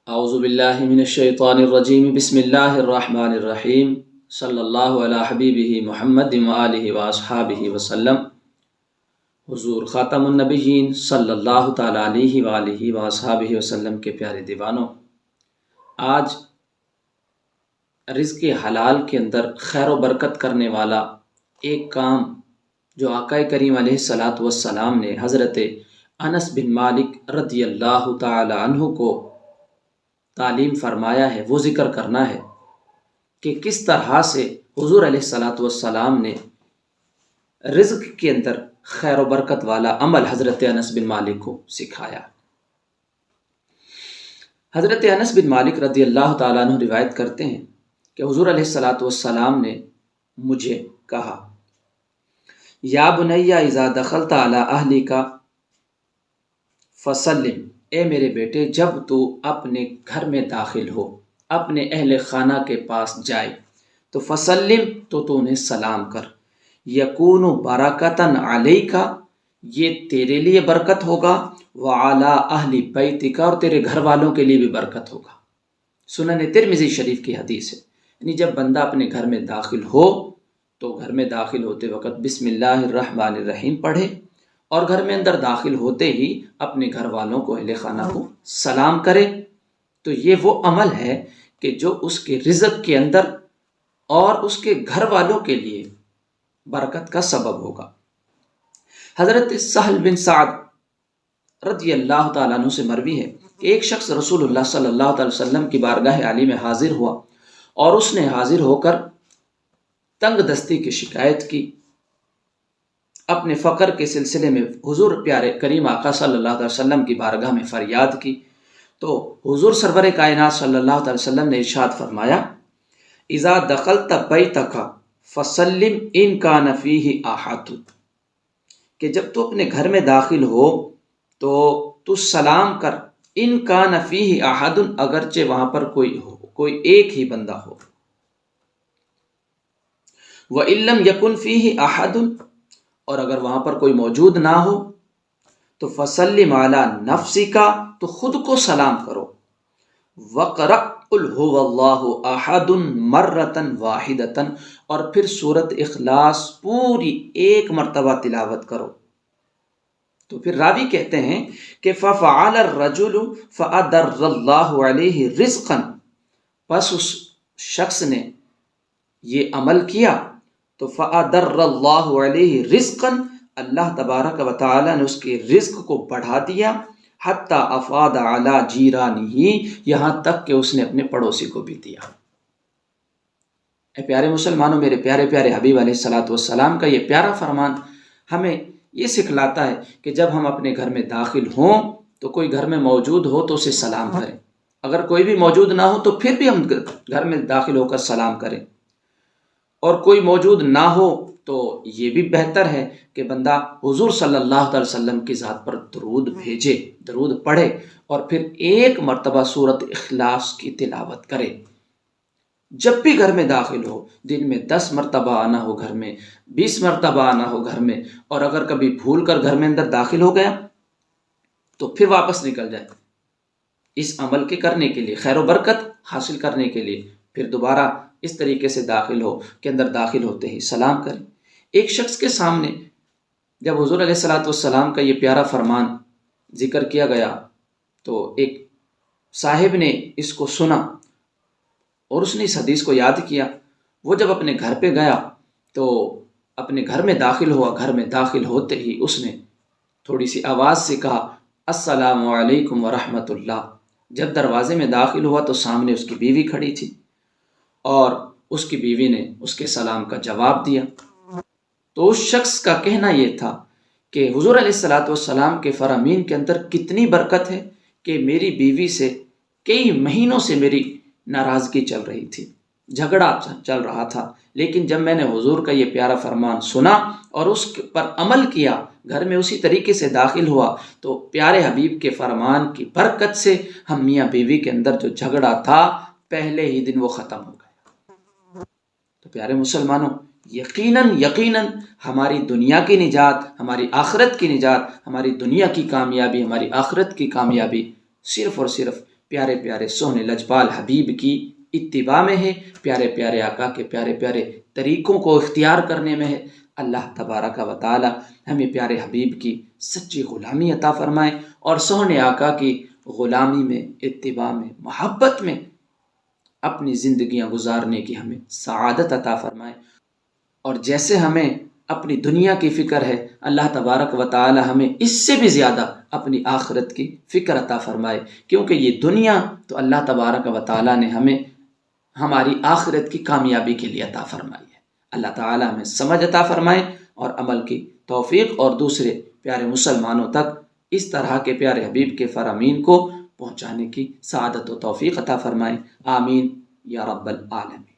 اعوذ باللہ من الشیطان الرجیم بسم اللہ الرحمن الرحیم صلی اللہ علی حبیبہ محمد وآلہ واصحابہ وسلم۔ حضور خاتم النبیین صلی اللہ تعالیٰ علیہ وآلہ واصحابہ وسلم کے پیارے دیوانوں، آج رزق حلال کے اندر خیر و برکت کرنے والا ایک کام جو آقا کریم علیہ الصلاۃ والسلام نے حضرت انس بن مالک رضی اللہ تعالی عنہ کو تعلیم فرمایا ہے، وہ ذکر کرنا ہے کہ کس طرح سے حضور علیہ الصلاۃ والسلام نے رزق کے اندر خیر و برکت والا عمل حضرت انس بن مالک کو سکھایا۔ حضرت انس بن مالک رضی اللہ تعالیٰ عنہ روایت کرتے ہیں کہ حضور علیہ الصلاۃ والسلام نے مجھے کہا، یا بنی اذا دخلت علی اہلک فسلم، اے میرے بیٹے جب تو اپنے گھر میں داخل ہو، اپنے اہل خانہ کے پاس جائے تو فسلم، تو انہیں سلام کر، یکون برکتن علیک، یہ تیرے لیے برکت ہوگا، وعلی اہل بیتک، اور تیرے گھر والوں کے لیے بھی برکت ہوگا۔ سنن ترمذی شریف کی حدیث ہے، یعنی جب بندہ اپنے گھر میں داخل ہو تو گھر میں داخل ہوتے وقت بسم اللہ الرحمن الرحیم پڑھے، اور گھر میں اندر داخل ہوتے ہی اپنے گھر والوں کو، اہل خانہ کو سلام کرے۔ تو یہ وہ عمل ہے کہ جو اس کے رزق کے اندر اور اس کے گھر والوں کے لیے برکت کا سبب ہوگا۔ حضرت سہل بن سعد رضی اللہ تعالیٰ عنہ سے مروی ہے کہ ایک شخص رسول اللہ صلی اللہ علیہ وسلم کی بارگاہ عالی میں حاضر ہوا، اور اس نے حاضر ہو کر تنگ دستی کی شکایت کی، اپنے فقر کے سلسلے میں حضور پیارے کریم آقا صلی اللہ علیہ وسلم کی بارگاہ میں فریاد کی۔ تو حضور سرور کائنات صلی اللہ علیہ وسلم نے ارشاد فرمایا، اذا دخلت بیتک فسلم ان کان فیہ احد، کہ جب تو اپنے گھر میں داخل ہو تو سلام کر، ان کان فیہ احد، اگرچہ وہاں پر کوئی ایک ہی بندہ ہو، وَإِن لَّمْ يَكُنْ فِيهِ أَحَدٌ، اور اگر وہاں پر کوئی موجود نہ ہو تو فَسَلِّمْ عَلَى نَفْسِكَ، تو خود کو سلام کرو، وَقْرَأْ قُلْ هُوَ اللَّهُ أَحَدٌ مَرَّةً وَاحِدَةً، اور پھر سورۃ اخلاص پوری ایک مرتبہ تلاوت کرو۔ تو پھر راوی کہتے ہیں کہ فَفَعَلَ الرَّجُلُ فَأَدَرَّ اللَّهُ عَلَيْهِ رِزْقًا، پس اس شخص نے یہ عمل کیا تو فَأَدَرَّ اللَّهُ عَلَيْهِ رِزْقًا، اللہ تبارک و تعالی نے اس کے رزق کو بڑھا دیا، حتی افاض علی جیرانہ، یہاں تک کہ اس نے اپنے پڑوسی کو بھی دیا۔ اے پیارے مسلمانوں، میرے پیارے پیارے حبیب علیہ الصلاۃ والسلام کا یہ پیارا فرمان ہمیں یہ سکھلاتا ہے کہ جب ہم اپنے گھر میں داخل ہوں تو کوئی گھر میں موجود ہو تو اسے سلام کریں، اگر کوئی بھی موجود نہ ہو تو پھر بھی ہم گھر میں داخل ہو کر سلام کریں، اور کوئی موجود نہ ہو تو یہ بھی بہتر ہے کہ بندہ حضور صلی اللہ علیہ وسلم کی ذات پر درود بھیجے، درود پڑھے، اور پھر ایک مرتبہ سورۃ اخلاص کی تلاوت کرے۔ جب بھی گھر میں داخل ہو، دن میں 10 مرتبہ آنا ہو گھر میں، 20 مرتبہ آنا ہو گھر میں، اور اگر کبھی بھول کر گھر میں اندر داخل ہو گیا تو پھر واپس نکل جائے، اس عمل کے کرنے کے لیے، خیر و برکت حاصل کرنے کے لیے، پھر دوبارہ اس طریقے سے داخل ہو کہ اندر داخل ہوتے ہی سلام کریں۔ ایک شخص کے سامنے جب حضور علیہ الصلاۃ والسلام کا یہ پیارا فرمان ذکر کیا گیا تو ایک صاحب نے اس کو سنا اور اس نے اس حدیث کو یاد کیا۔ وہ جب اپنے گھر پہ گیا تو اپنے گھر میں داخل ہوا، گھر میں داخل ہوتے ہی اس نے تھوڑی سی آواز سے کہا، السلام علیکم ورحمۃ اللہ۔ جب دروازے میں داخل ہوا تو سامنے اس کی بیوی کھڑی تھی، اور اس کی بیوی نے اس کے سلام کا جواب دیا۔ تو اس شخص کا کہنا یہ تھا کہ حضور علیہ الصلاۃ والسلام کے فرامین کے اندر کتنی برکت ہے کہ میری بیوی سے کئی مہینوں سے میری ناراضگی چل رہی تھی، جھگڑا چل رہا تھا، لیکن جب میں نے حضور کا یہ پیارا فرمان سنا اور اس پر عمل کیا، گھر میں اسی طریقے سے داخل ہوا، تو پیارے حبیب کے فرمان کی برکت سے ہم میاں بیوی کے اندر جو جھگڑا تھا پہلے ہی دن وہ ختم ہو گیا۔ تو پیارے مسلمانوں، یقیناً ہماری دنیا کی نجات، ہماری آخرت کی نجات، ہماری دنیا کی کامیابی، ہماری آخرت کی کامیابی صرف اور صرف پیارے پیارے سونے لجپال حبیب کی اتباع میں ہے، پیارے پیارے آقا کے پیارے پیارے طریقوں کو اختیار کرنے میں ہے۔ اللہ تبارک و تعالی ہمیں پیارے حبیب کی سچی غلامی عطا فرمائے اور سونے آقا کی غلامی میں، اتباع میں، محبت میں اپنی زندگیاں گزارنے کی ہمیں سعادت عطا فرمائے۔ اور جیسے ہمیں اپنی دنیا کی فکر ہے، اللہ تبارک و تعالی ہمیں اس سے بھی زیادہ اپنی آخرت کی فکر عطا فرمائے، کیونکہ یہ دنیا تو اللہ تبارک و تعالی نے ہمیں ہماری آخرت کی کامیابی کے لیے عطا فرمائی ہے۔ اللہ تعالی ہمیں سمجھ عطا فرمائے اور عمل کی توفیق، اور دوسرے پیارے مسلمانوں تک اس طرح کے پیارے حبیب کے فرامین کو پہنچانے کی سعادت و توفیق عطا فرمائے۔ آمین یا رب العالمین۔